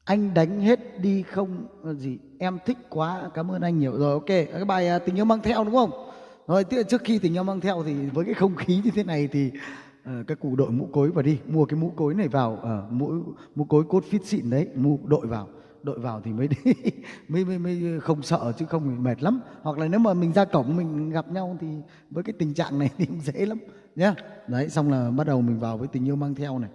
Anh đánh hết đi không gì, em thích quá, cảm ơn anh nhiều. Rồi ok, cái bài tình yêu mang theo đúng không? Rồi trước khi tình yêu mang theo thì với cái không khí như thế này thì các cụ đội mũ cối vào đi, mua cái mũ cối này vào, mũ cối cốt phít xịn đấy, đội vào thì mới đi, mới không sợ, chứ không thì mệt lắm. Hoặc là nếu mà mình ra cổng mình gặp nhau thì với cái tình trạng này thì cũng dễ lắm nhá. Đấy, xong là bắt đầu mình vào với tình yêu mang theo này.